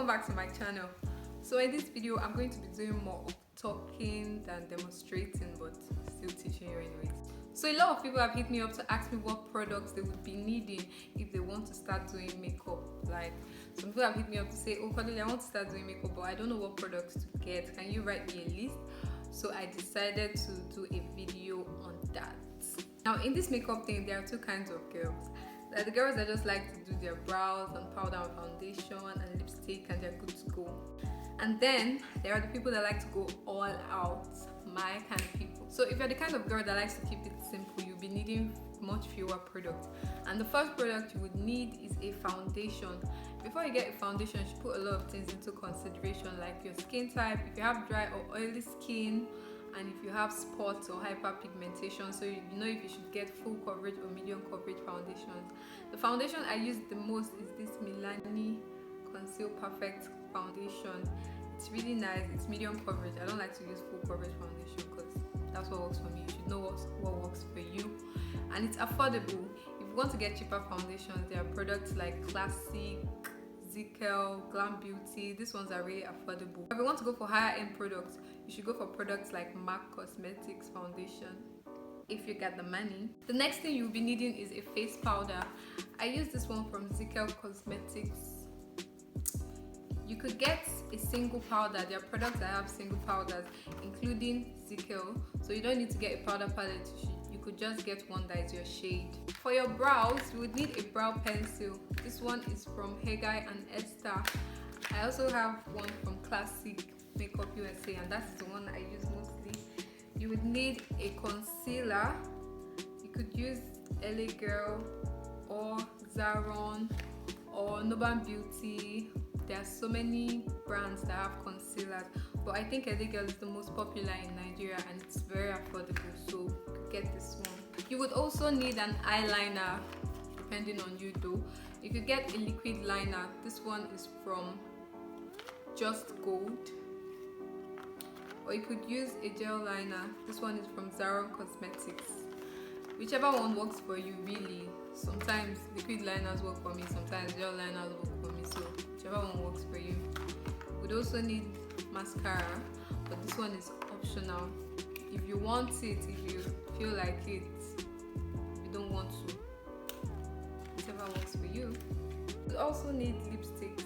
back to my channel. So in this video I'm going to be doing more of talking than demonstrating, but still teaching you anyways. So a lot of people have hit me up to ask me what products they would be needing if they want to start doing makeup. Like some people have hit me up to say, oh Cordelia, I want to start doing makeup but I don't know what products to get, can you write me a list? So I decided to do a video on that. Now in this makeup thing there are two kinds of girls. There are the girls that just like to do their brows and powder and foundation and lipstick and they're good to go. And then there are the people that like to go all out, my kind of people. So if you're the kind of girl that likes to keep it simple, you'll be needing much fewer products. And the first product you would need is a foundation. Before you get a foundation, you should put a lot of things into consideration, like your skin type, if you have dry or oily skin, and if you have spots or hyperpigmentation, so you know if you should get full coverage or medium coverage foundations. The foundation I use the most is this Milani Conceal Perfect foundation. It's really nice, it's medium coverage. I don't like to use full coverage foundation because that's what works for me. You should know what works for you, and it's affordable. If you want to get cheaper foundations, there are products like Classic, Zikel, Glam Beauty. These ones are really affordable. If you want to go for higher end products, you should go for products like MAC Cosmetics foundation if you got the money. The next thing you'll be needing is a face powder. I use this one from Zikel Cosmetics. You could get a single powder. There are products that have single powders, including Zikel, so you don't need to get a powder palette. You could just get one that is your shade. For your brows, you would need a brow pencil. This one is from Hegai and Esther. I also have one from Classic Makeup USA, and that's the one I use mostly. You would need a concealer. You could use LA Girl or Zaron or Noban Beauty. There are so many brands that have concealers, but I think LA Girl is the most popular in Nigeria and it's very affordable, so you could get this one. You would also need an eyeliner, depending on you though. You could get a liquid liner. This one is from Just Gold. Or you could use a gel liner. This one is from Zaron Cosmetics. Whichever one works for you really. Sometimes liquid liners work for me, sometimes gel liners work for me, so whichever one works for you. We'd also need mascara, but this one is optional. If you want it, if you feel like it, if you don't want to, whichever works for you. We also need lipsticks.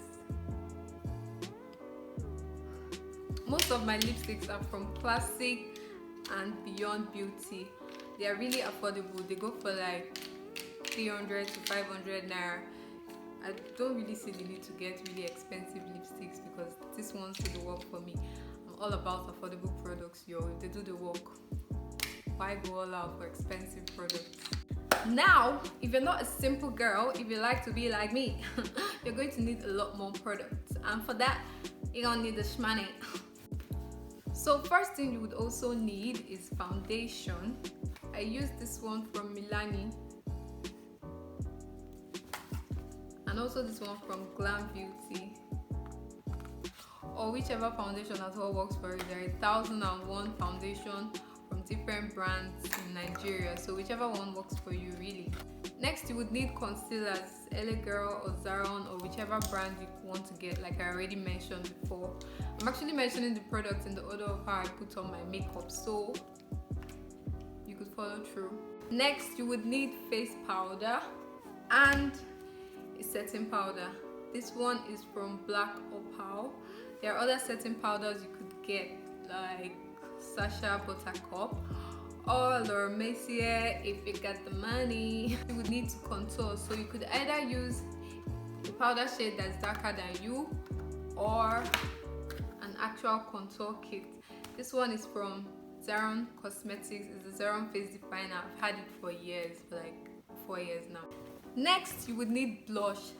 Most of my lipsticks are from Classic and Beyond Beauty. They are really affordable. They go for like 300 to 500 naira. I don't really see the need to get really expensive lipsticks because this one's do the work for me. I'm all about affordable products, yo. If they do the work, why go all out for expensive products? Now, if you're not a simple girl, if you like to be like me, you're going to need a lot more products, and for that you're gonna need the shmoney. So first thing you would also need is foundation. I use this one from Milani and also this one from Glam Beauty, or whichever foundation at all works for you. There are 1001 foundation from different brands in Nigeria, so whichever one works for you really. Next you would need concealers, LA Girl or Zaron or whichever brand you want to get, like I already mentioned before. I'm actually mentioning the products in the order of how I put on my makeup, so you could follow through. Next you would need face powder and a setting powder. This one is from Black Opal. There are other setting powders you could get, like Sacha Buttercup or Laura Mercier if you got the money. You would need to contour, so you could either use a powder shade that's darker than you or an actual contour kit. This one is from Zaron Cosmetics. It's the Zaron Face Definer. I've had it for years, for like 4 years now. Next you would need blush.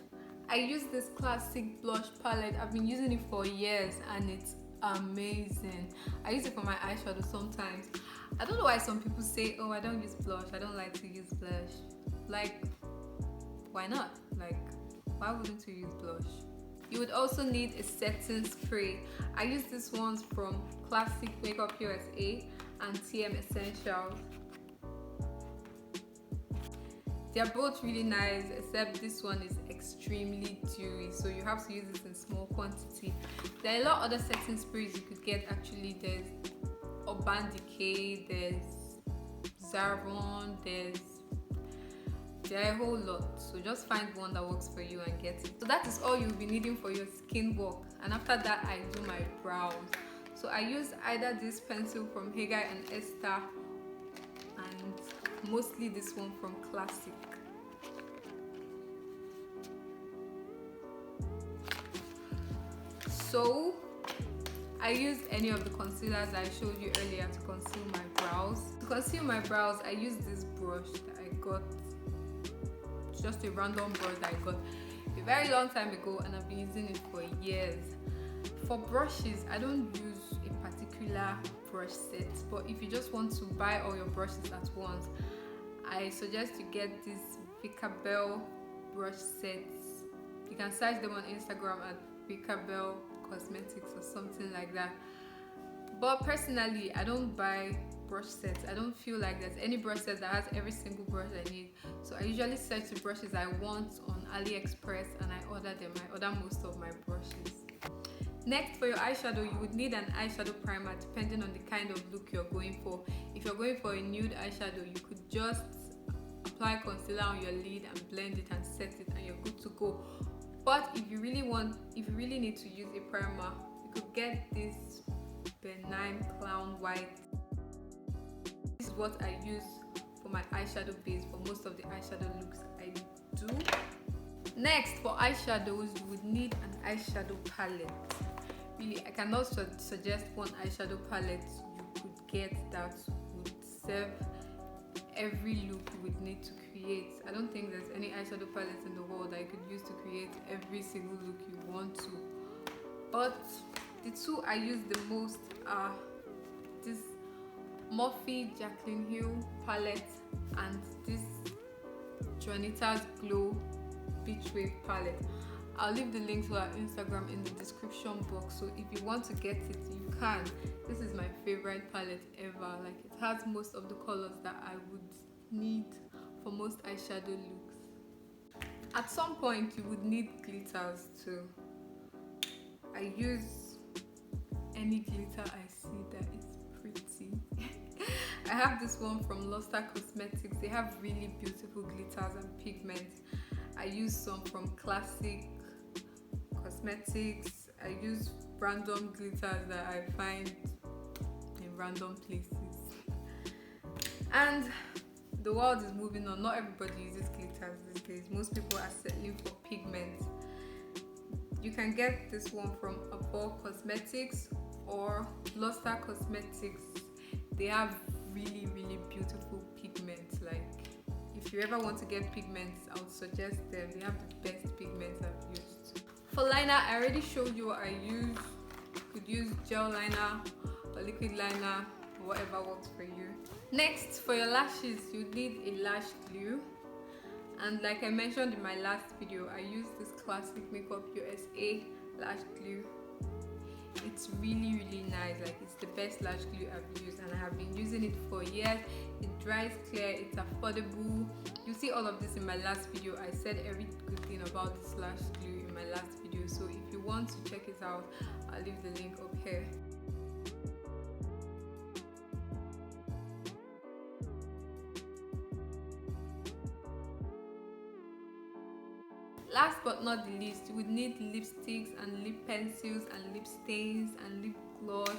I use this Classic blush palette. I've been using it for years and it's amazing. I use it for my eyeshadow sometimes. I don't know why some people say, oh I don't use blush, I don't like to use blush. Like, why not? Like, why wouldn't you use blush? You would also need a setting spray. I use this ones from Classic Makeup USA and TM Essentials. They're both really nice, except this one is extremely dewy, so you have to use this in small quantity. There are a lot of other setting sprays you could get actually. There's Urban Decay, there's Zaron, there are a whole lot, so just find one that works for you and get it. So that is all you'll be needing for your skin work, and after that I do my brows. So I use either this pencil from Haggai and Esther, and mostly this one from Classic. So I use any of the concealers I showed you earlier to conceal my brows. To conceal my brows, I use this brush that I got. It's just a random brush that I got a very long time ago, and I've been using it for years. For brushes, I don't use a particular brush set, but if you just want to buy all your brushes at once, I suggest you get this Vicabel brush sets. You can search them on Instagram at Vicabel Cosmetics or something like that. But personally, I don't buy brush sets. I don't feel like there's any brush set that has every single brush I need. So I usually search the brushes I want on AliExpress and I order them. I order most of my brushes. Next, for your eyeshadow, you would need an eyeshadow primer depending on the kind of look you're going for. If you're going for a nude eyeshadow, you could just apply concealer on your lid and blend it and set it, and you're good to go. But if you really need to use a primer, you could get this Benign Clown White. This is what I use for my eyeshadow base for most of the eyeshadow looks I do. Next, for eyeshadows, you would need an eyeshadow palette. Really, I cannot suggest one eyeshadow palette you could get that would serve every look you would need to create. I don't think there's any eyeshadow palette in the world that you could use to create every single look you want to. But the two I use the most are this Morphe Jaclyn Hill palette and this Juanita's Glow Beach Wave palette. I'll leave the link to our Instagram in the description box, so if you want to get it, you can. This is my favorite palette ever. Like, it has most of the colors that I would need for most eyeshadow looks. At some point, you would need glitters too. I use any glitter I see that is pretty. I have this one from Luster Cosmetics. They have really beautiful glitters and pigments. I use some from Classic Cosmetics. I use random glitters that I find in random places. And the world is moving on. Not everybody uses glitters these days. Most people are settling for pigments. You can get this one from Avon Cosmetics or Luster Cosmetics. They have really beautiful pigments. Like, if you ever want to get pigments, I would suggest them. They have the best pigments I've used. For liner, I already showed you what I use. You could use gel liner or liquid liner, whatever works for you. Next, for your lashes, you need a lash glue. And like I mentioned in my last video, I use this Classic Makeup USA lash glue. It's really nice. Like, it's the best lash glue I've used, and I have been using it for years. It dries clear, it's affordable. You see all of this in my last video. I said every good thing about this lash glue in my last video, so if you want to check it out, I'll leave the link up here. Last but not the least, you would need lipsticks and lip pencils and lip stains and lip gloss.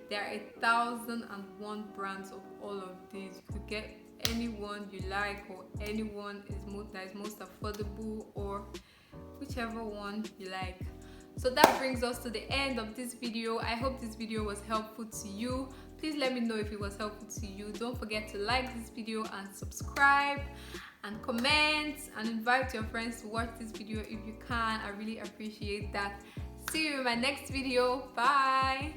There are 1,001 brands of all of these. You could get any one you like, or anyone that is most affordable, or whichever one you like. So that brings us to the end of this video. I hope this video was helpful to you. Please let me know if it was helpful to you. Don't forget to like this video and subscribe and comment and invite your friends to watch this video if you can. I really appreciate that. See you in my next video. Bye.